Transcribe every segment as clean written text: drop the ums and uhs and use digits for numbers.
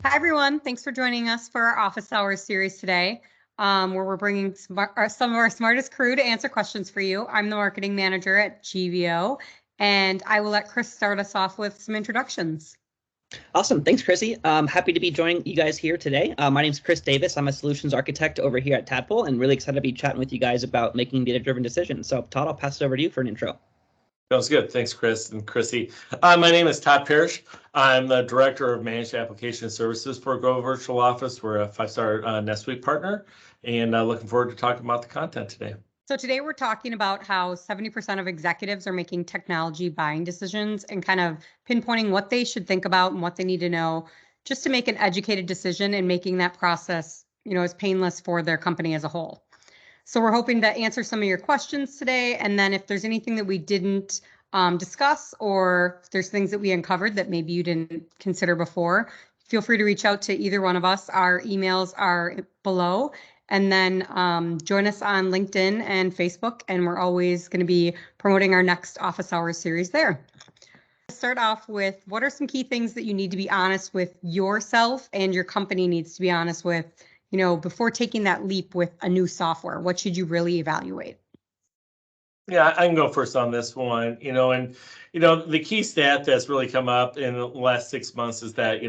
Hi, everyone. Thanks for joining us for our Office Hours series today, where we're bringing some of our smartest crew to answer questions for you. I'm the marketing manager at GVO, and I will let Chris start us off with some introductions. Awesome. Thanks, Chrissy. I'm happy to be joining you guys here today. My name is Chris Davis. I'm a solutions architect over here at Tadpull and really excited to be chatting with you guys about making data-driven decisions. So Todd, I'll pass it over to you for an intro. Sounds good. Thanks, Chris and Chrissy. My name is Todd Parrish. I'm the Director of Managed Application Services for goVirtualOffice. We're a 5-star NetSuite partner, and looking forward to talking about the content today. So today we're talking about how 70% of executives are making technology buying decisions and kind of pinpointing what they should think about and what they need to know just to make an educated decision and making that process, as painless for their company as a whole. So we're hoping to answer some of your questions today. And then if there's anything that we didn't discuss, or if there's things that we uncovered that maybe you didn't consider before, feel free to reach out to either one of us. Our emails are below. And then join us on LinkedIn and Facebook. And we're always going to be promoting our next Office Hours series there. Start off with, what are some key things that you need to be honest with yourself and your company needs to be honest with, before taking that leap with a new software? What should you really evaluate? Yeah, I can go first on this one, the key stat that's really come up in the last 6 months is that,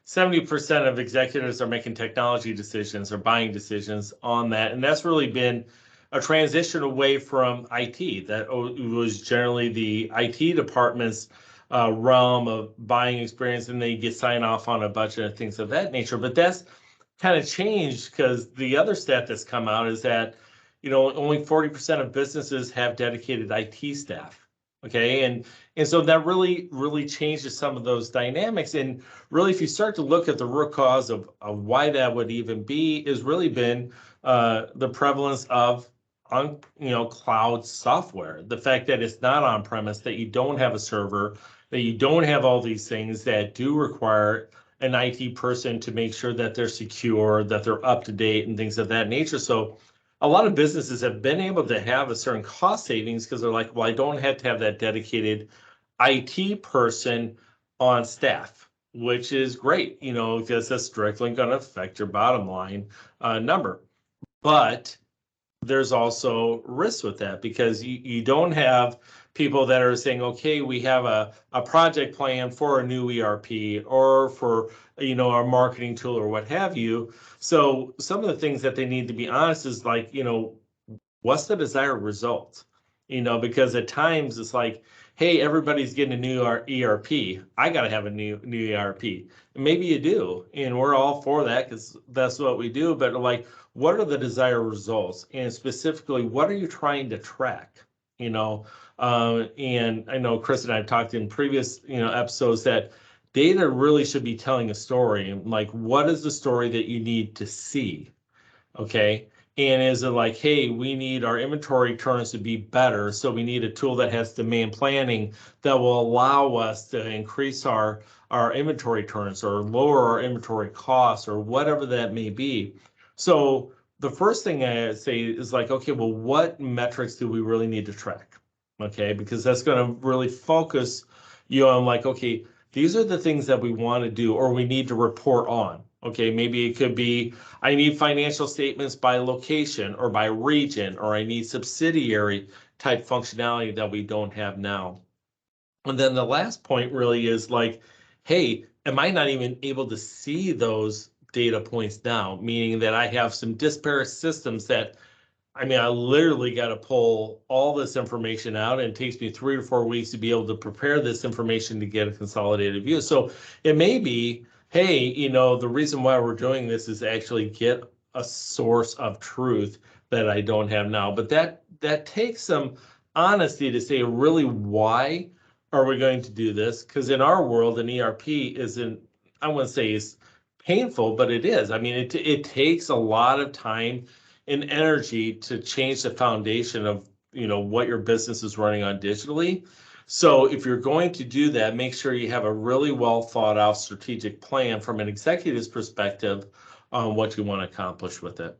70% of executives are making technology decisions or buying decisions on that. And that's really been a transition away from IT. That was generally the IT department's realm of buying experience, and they get sign off on a budget and things of that nature. But that's kind of changed because the other stat that's come out is that, only 40% of businesses have dedicated IT staff. Okay. And so that really changes some of those dynamics. And really, if you start to look at the root cause of why that would even be, is really been the prevalence of cloud software. The fact that it's not on premise, that you don't have a server, that you don't have all these things that do require an IT person to make sure that they're secure, that they're up to date, and things of that nature. So a lot of businesses have been able to have a certain cost savings because they're like, well, I don't have to have that dedicated IT person on staff, which is great, because that's directly going to affect your bottom line number. But there's also risks with that, because you don't have people that are saying, okay, we have a project plan for a new ERP or for, our marketing tool or what have you. So some of the things that they need to be honest is like, what's the desired result? Because at times it's like, hey, everybody's getting a new ERP. I got to have a new ERP. And maybe you do. And we're all for that because that's what we do. But like, what are the desired results? And specifically, what are you trying to track? And I know Chris and I have talked in previous, episodes that data really should be telling a story. And like, what is the story that you need to see? Okay. And is it like, hey, we need our inventory turns to be better, so we need a tool that has demand planning that will allow us to increase our inventory turns or lower our inventory costs or whatever that may be. So the first thing I say is like, okay, well, what metrics do we really need to track? Okay, because that's going to really focus you on like, okay, these are the things that we want to do or we need to report on. Okay, maybe it could be, I need financial statements by location or by region, or I need subsidiary type functionality that we don't have now. And then the last point really is like, hey, am I not even able to see those data points now? Meaning that I have some disparate systems that, I literally got to pull all this information out, and it takes me 3 to 4 weeks to be able to prepare this information to get a consolidated view. So it may be, hey, the reason why we're doing this is actually get a source of truth that I don't have now. But that takes some honesty to say, really, why are we going to do this? Because in our world, an ERP isn't, I wouldn't say it's painful, but it is. It takes a lot of time and energy to change the foundation of, what your business is running on digitally. So if you're going to do that, make sure you have a really well thought out strategic plan from an executive's perspective on what you want to accomplish with it.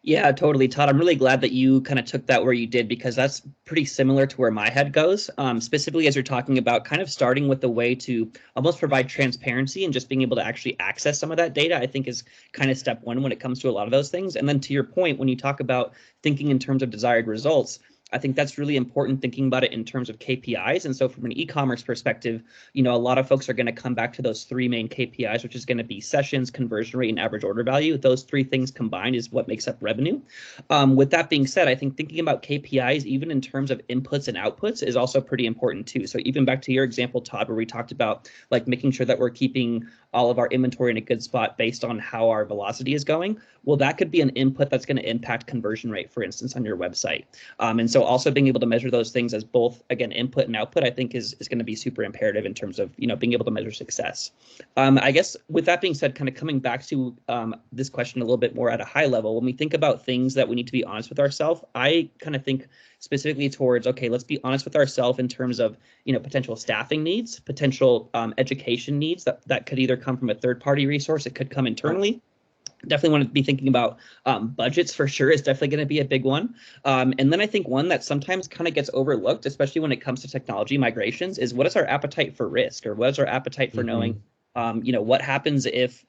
Yeah, totally, Todd. I'm really glad that you kind of took that where you did, because that's pretty similar to where my head goes. Specifically, as you're talking about kind of starting with the way to almost provide transparency and just being able to actually access some of that data, I think is kind of step one when it comes to a lot of those things. And then to your point, when you talk about thinking in terms of desired results, I think that's really important, thinking about it in terms of KPIs. And so from an e-commerce perspective, a lot of folks are going to come back to those three main KPIs, which is going to be sessions, conversion rate, and average order value. Those three things combined is what makes up revenue. With that being said, I think thinking about KPIs, even in terms of inputs and outputs, is also pretty important too. So even back to your example, Todd, where we talked about like making sure that we're keeping all of our inventory in a good spot based on how our velocity is going. Well, that could be an input that's going to impact conversion rate, for instance, on your website. And so also being able to measure those things as both, again, input and output, I think is going to be super imperative in terms of, being able to measure success. I guess with that being said, kind of coming back to this question a little bit more at a high level, when we think about things that we need to be honest with ourselves, I kind of think specifically towards, okay, let's be honest with ourselves in terms of, potential staffing needs, potential education needs that could either come from a third-party resource, it could come internally. Definitely want to be thinking about budgets for sure is definitely going to be a big one. And then I think one that sometimes kind of gets overlooked, especially when it comes to technology migrations, is what is our appetite for risk, or what is our appetite for knowing, what happens if,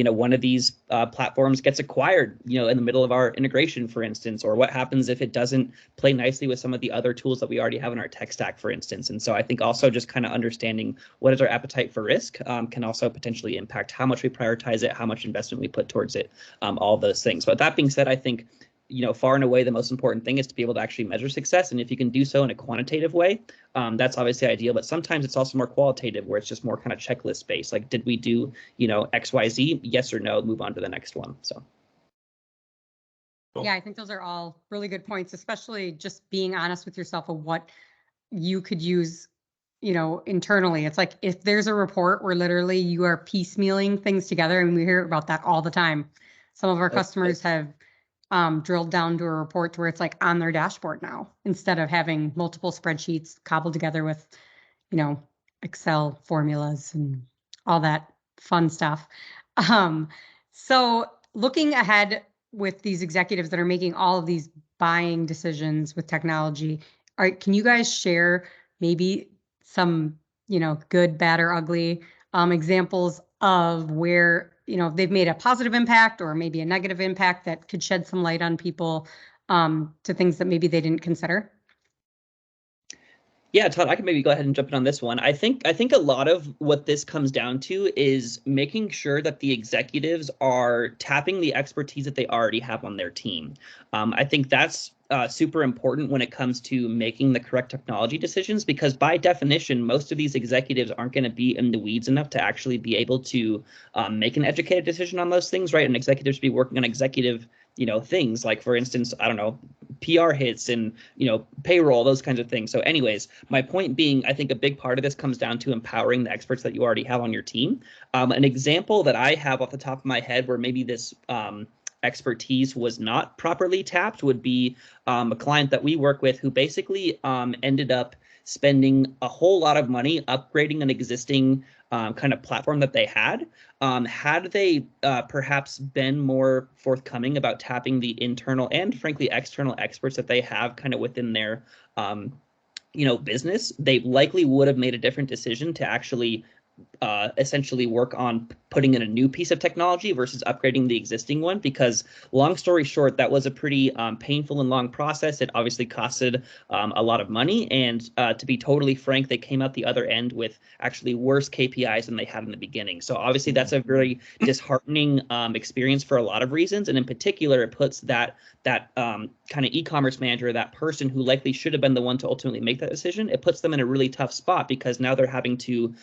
one of these platforms gets acquired, in the middle of our integration, for instance, or what happens if it doesn't play nicely with some of the other tools that we already have in our tech stack, for instance. And so I think also just kind of understanding what is our appetite for risk can also potentially impact how much we prioritize it, how much investment we put towards it, all of those things. But that being said, I think far and away the most important thing is to be able to actually measure success. And if you can do so in a quantitative way, that's obviously ideal. But sometimes it's also more qualitative, where it's just more kind of checklist based. Like, did we do, X, Y, Z? Yes or no, move on to the next one. So. Yeah, I think those are all really good points, especially just being honest with yourself of what you could use, internally. It's like if there's a report where literally you are piecemealing things together, and we hear about that all the time. Some of our customers have drilled down to a report where it's like on their dashboard now, instead of having multiple spreadsheets cobbled together with, Excel formulas and all that fun stuff. So looking ahead with these executives that are making all of these buying decisions with technology, can you guys share maybe some, good, bad, or ugly examples of where, they've made a positive impact or maybe a negative impact that could shed some light on people to things that maybe they didn't consider? Yeah, Todd, I can maybe go ahead and jump in on this one. I think a lot of what this comes down to is making sure that the executives are tapping the expertise that they already have on their team. I think that's super important when it comes to making the correct technology decisions, because by definition, most of these executives aren't going to be in the weeds enough to actually be able to make an educated decision on those things, right? And executives should be working on executive things like, for instance, I don't know, PR hits and, payroll, those kinds of things. So anyways, my point being, I think a big part of this comes down to empowering the experts that you already have on your team. An example that I have off the top of my head where maybe this expertise was not properly tapped would be a client that we work with who basically ended up spending a whole lot of money upgrading an existing kind of platform that they had. Had they perhaps been more forthcoming about tapping the internal and frankly external experts that they have kind of within their business, they likely would have made a different decision to actually essentially work on putting in a new piece of technology versus upgrading the existing one, because long story short, that was a pretty painful and long process. It obviously costed a lot of money. And to be totally frank, they came out the other end with actually worse KPIs than they had in the beginning. So obviously that's a very disheartening experience for a lot of reasons. And in particular, it puts that kind of e-commerce manager, that person who likely should have been the one to ultimately make that decision, it puts them in a really tough spot, because now they're having to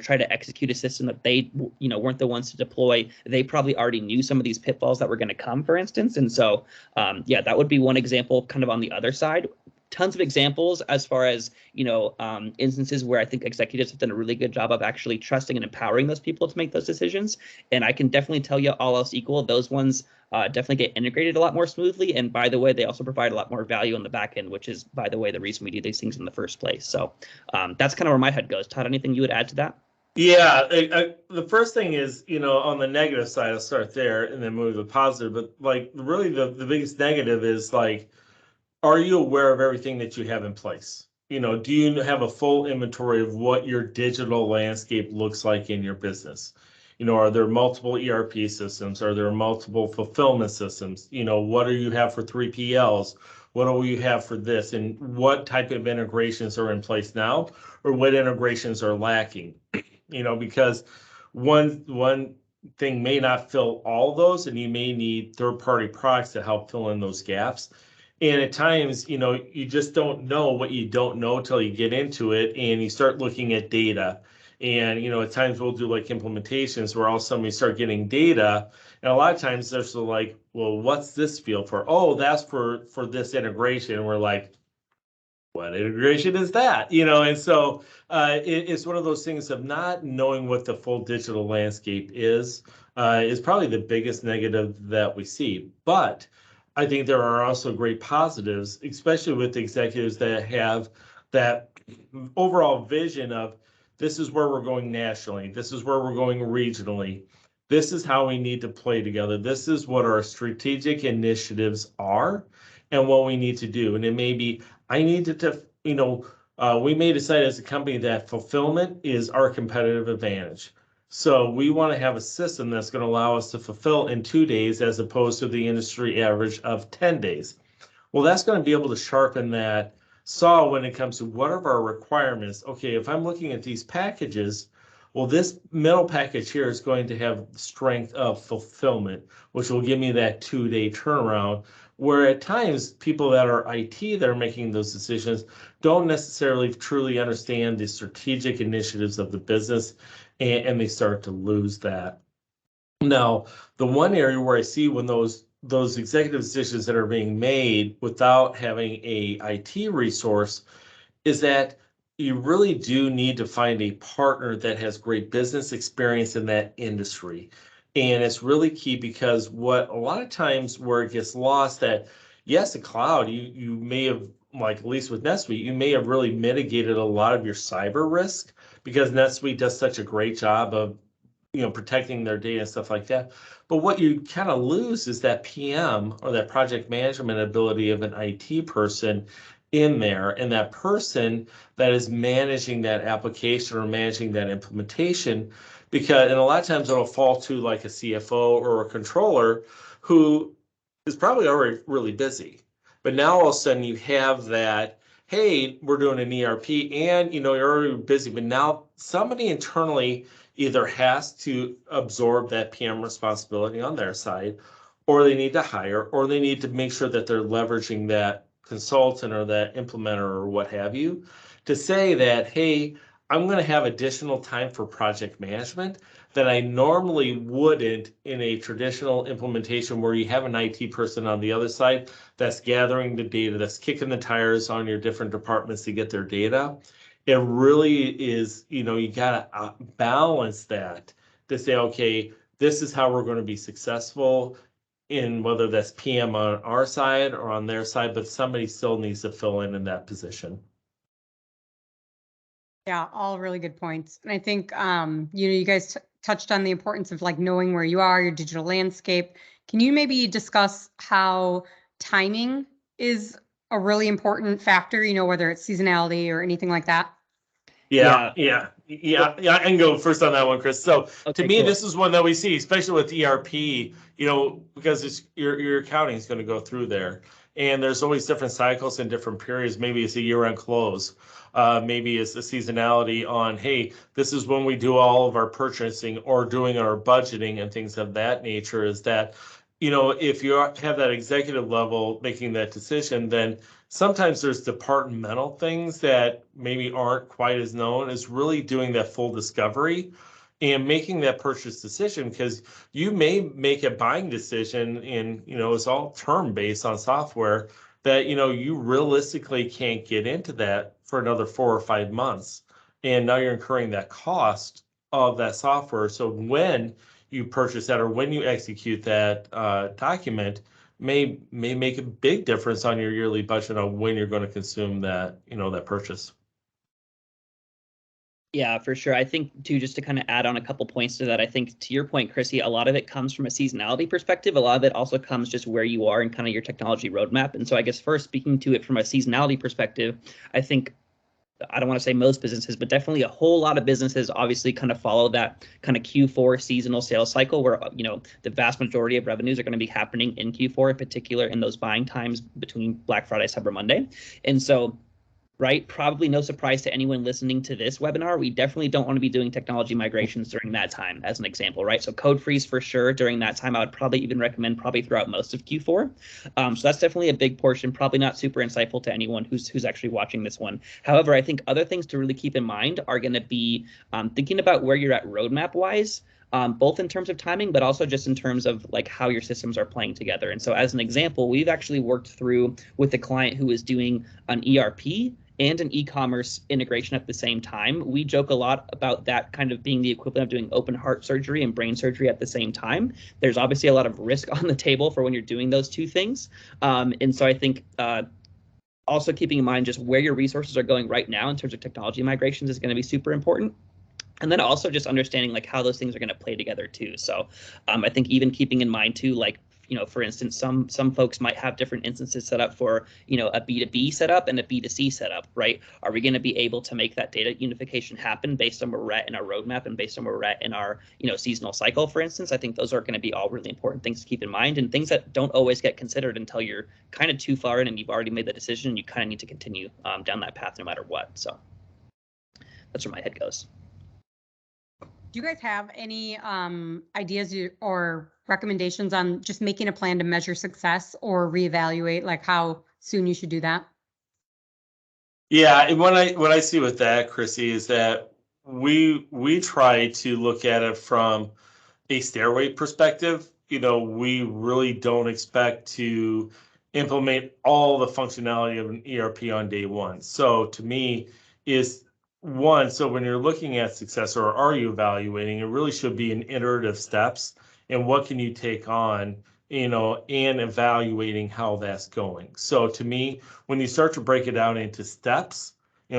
try to execute a system that they, weren't the ones to deploy. They probably already knew some of these pitfalls that were going to come, for instance. And so, that would be one example kind of on the other side. Tons of examples as far as, instances where I think executives have done a really good job of actually trusting and empowering those people to make those decisions. And I can definitely tell you, all else equal, those ones definitely get integrated a lot more smoothly. And by the way, they also provide a lot more value on the back end, which is, by the way, the reason we do these things in the first place. So that's kind of where my head goes. Todd, anything you would add to that? Yeah, the first thing is, on the negative side, I'll start there and then move to the positive. But like, really, the biggest negative is like, are you aware of everything that you have in place? Do you have a full inventory of what your digital landscape looks like in your business? Are there multiple ERP systems? Are there multiple fulfillment systems? What do you have for 3PLs? What do you have for this? And what type of integrations are in place now, or what integrations are lacking? Because one thing may not fill all those, and you may need third-party products to help fill in those gaps. And at times, you just don't know what you don't know till you get into it and you start looking at data. And, at times we'll do like implementations where all of a sudden we start getting data. And a lot of times they're sort of like, well, what's this field for? Oh, that's for this integration. And we're like, what integration is that? And so it's one of those things of not knowing what the full digital landscape is probably the biggest negative that we see. But I think there are also great positives, especially with executives that have that overall vision of this is where we're going nationally, this is where we're going regionally, this is how we need to play together, this is what our strategic initiatives are and what we need to do. And it may be I need we may decide as a company that fulfillment is our competitive advantage. So we want to have a system that's going to allow us to fulfill in 2 days as opposed to the industry average of 10 days. Well, that's going to be able to sharpen that saw when it comes to what are our requirements. Okay, if I'm looking at these packages, well, this middle package here is going to have strength of fulfillment, which will give me that 2-day turnaround. Where at times people that are IT that are making those decisions don't necessarily truly understand the strategic initiatives of the business, and they start to lose that. Now, the one area where I see when those executive decisions that are being made without having a IT resource is that you really do need to find a partner that has great business experience in that industry. And it's really key because what a lot of times where it gets lost that yes, the cloud, you may have, like at least with NetSuite, you may have really mitigated a lot of your cyber risk because NetSuite does such a great job of protecting their data and stuff like that. But what you kind of lose is that PM or that project management ability of an IT person in there, and that person that is managing that application or managing that implementation. And a lot of times it'll fall to like a CFO or a controller who is probably already really busy. But now all of a sudden you have that, hey, we're doing an ERP and you're already busy, but now somebody internally either has to absorb that PM responsibility on their side, or they need to hire, or they need to make sure that they're leveraging that consultant or that implementer or what have you to say that, hey, I'm going to have additional time for project management that I normally wouldn't in a traditional implementation where you have an IT person on the other side that's gathering the data, that's kicking the tires on your different departments to get their data. It really is, you got to balance that to say, okay, this is how we're going to be successful in whether that's PM on our side or on their side, but somebody still needs to fill in that position. Yeah, all really good points. And I think, you guys touched on the importance of like knowing where you are, your digital landscape. Can you maybe discuss how timing is a really important factor, whether it's seasonality or anything like that? Yeah. I can go first on that one, Chris. So to Okay, me, cool. this is one that we see, especially with ERP, because it's your accounting is going to go through there. And there's always different cycles and different periods. Maybe it's a year-end close. Maybe it's a seasonality on, hey, this is when we do all of our purchasing or doing our budgeting and things of that nature. Is that, if you have that executive level making that decision, then sometimes there's departmental things that maybe aren't quite as known as really doing that full discovery and making that purchase decision, because you may make a buying decision and it's all term based on software that you realistically can't get into that for another 4 or 5 months, and now you're incurring that cost of that software. So when you purchase that or when you execute that document may make a big difference on your yearly budget on when you're going to consume that that purchase. Yeah, for sure. I think too, just to kind of add on a couple points to that, I think to your point, Chrissy, a lot of it comes from a seasonality perspective. A lot of it also comes just where you are and kind of your technology roadmap. And so I guess first speaking to it from a seasonality perspective, I think I don't want to say most businesses, but definitely a whole lot of businesses obviously kind of follow that kind of Q4 seasonal sales cycle where, the vast majority of revenues are going to be happening in Q4, in particular in those buying times between Black Friday, Cyber Monday. And so right? Probably no surprise to anyone listening to this webinar. We definitely don't want to be doing technology migrations during that time, as an example, right? So code freeze for sure during that time. I would probably even recommend probably throughout most of Q4. So that's definitely a big portion, probably not super insightful to anyone who's actually watching this one. However, I think other things to really keep in mind are going to be thinking about where you're at roadmap wise. Both in terms of timing, but also just in terms of like how your systems are playing together. And so as an example, we've actually worked through with a client who is doing an ERP and an e-commerce integration at the same time. We joke a lot about that kind of being the equivalent of doing open heart surgery and brain surgery at the same time. There's obviously a lot of risk on the table for when you're doing those two things. And so I think also keeping in mind just where your resources are going right now in terms of technology migrations is going to be super important. And then also just understanding like how those things are going to play together too. So I think even keeping in mind too, like, for instance, some folks might have different instances set up for, a B2B setup and a B2C setup, right? Are we going to be able to make that data unification happen based on where we're at in our roadmap and based on where we're at in our, seasonal cycle, for instance? I think those are going to be all really important things to keep in mind and things that don't always get considered until you're kind of too far in and you've already made the decision and you kind of need to continue down that path no matter what. So that's where my head goes. Do you guys have any ideas or recommendations on just making a plan to measure success or reevaluate, like how soon you should do that? Yeah, and what I see with that, Chrissy, is that we try to look at it from a stairway perspective. We really don't expect to implement all the functionality of an ERP on day one. So to me, is one, so when you're looking at success or are you evaluating, it really should be in iterative steps and what can you take on, and evaluating how that's going. So to me, when you start to break it down into steps,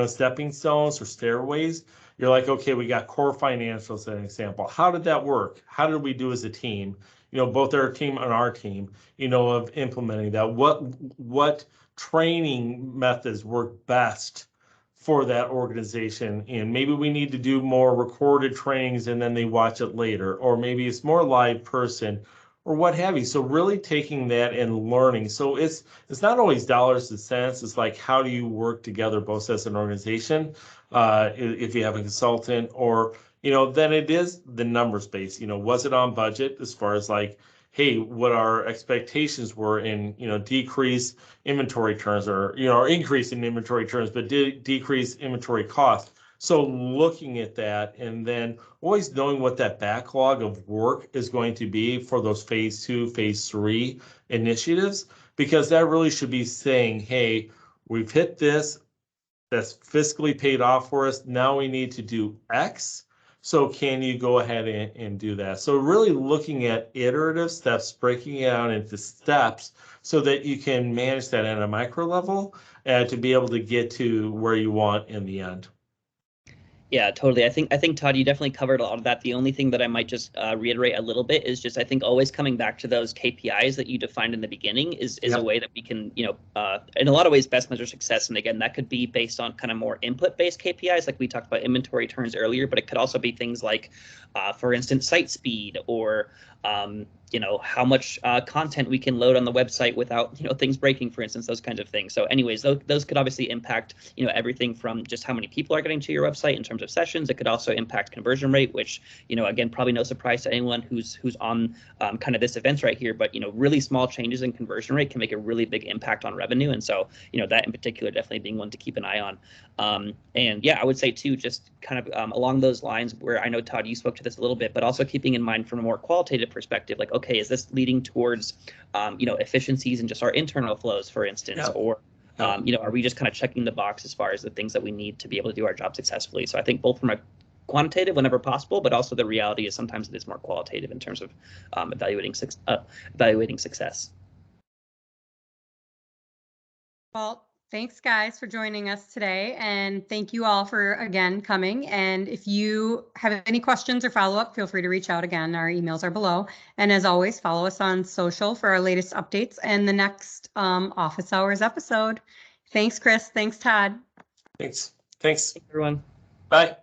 stepping stones or stairways, you're like, okay, we got core financials as an example. How did that work? How did we do as a team? Both our team and our team, of implementing that. What training methods work best for that organization? And maybe we need to do more recorded trainings and then they watch it later, or maybe it's more live person or what have you. So really taking that and learning. So it's not always dollars and cents. It's like, how do you work together both as an organization? If you have a consultant or, then it is the numbers based, was it on budget as far as like, hey, what our expectations were in, decrease inventory turns or, or increase in inventory turns, but decrease inventory cost. So looking at that and then always knowing what that backlog of work is going to be for those phase 2, phase 3 initiatives, because that really should be saying, hey, we've hit this, that's fiscally paid off for us. Now we need to do X. So can you go ahead and do that? So really looking at iterative steps, breaking it out into steps so that you can manage that at a micro level to be able to get to where you want in the end. Yeah, totally. I think Todd, you definitely covered a lot of that. The only thing that I might just reiterate a little bit is just I think always coming back to those KPIs that you defined in the beginning is a way that we can, in a lot of ways best measure success. And again, that could be based on kind of more input-based KPIs, like we talked about inventory turns earlier, but it could also be things like, for instance, site speed or how much content we can load on the website without, things breaking, for instance, those kinds of things. So anyways, those could obviously impact, everything from just how many people are getting to your website in terms of sessions. It could also impact conversion rate, which, again, probably no surprise to anyone who's on kind of this event right here, but, really small changes in conversion rate can make a really big impact on revenue. And so, that in particular, definitely being one to keep an eye on. And yeah, I would say too, just kind of along those lines where I know, Todd, you spoke to this a little bit, but also keeping in mind from a more qualitative perspective, like, okay, is this leading towards, efficiencies in just our internal flows, for instance, or, are we just kind of checking the box as far as the things that we need to be able to do our job successfully? So I think both from a quantitative whenever possible, but also the reality is sometimes it is more qualitative in terms of evaluating success. Well, Thanks, guys, for joining us today. And thank you all for, again, coming. And if you have any questions or follow-up, feel free to reach out again. Our emails are below. And as always, follow us on social for our latest updates and the next office hours episode. Thanks, Chris. Thanks, Todd. Thanks. Thanks, everyone. Bye.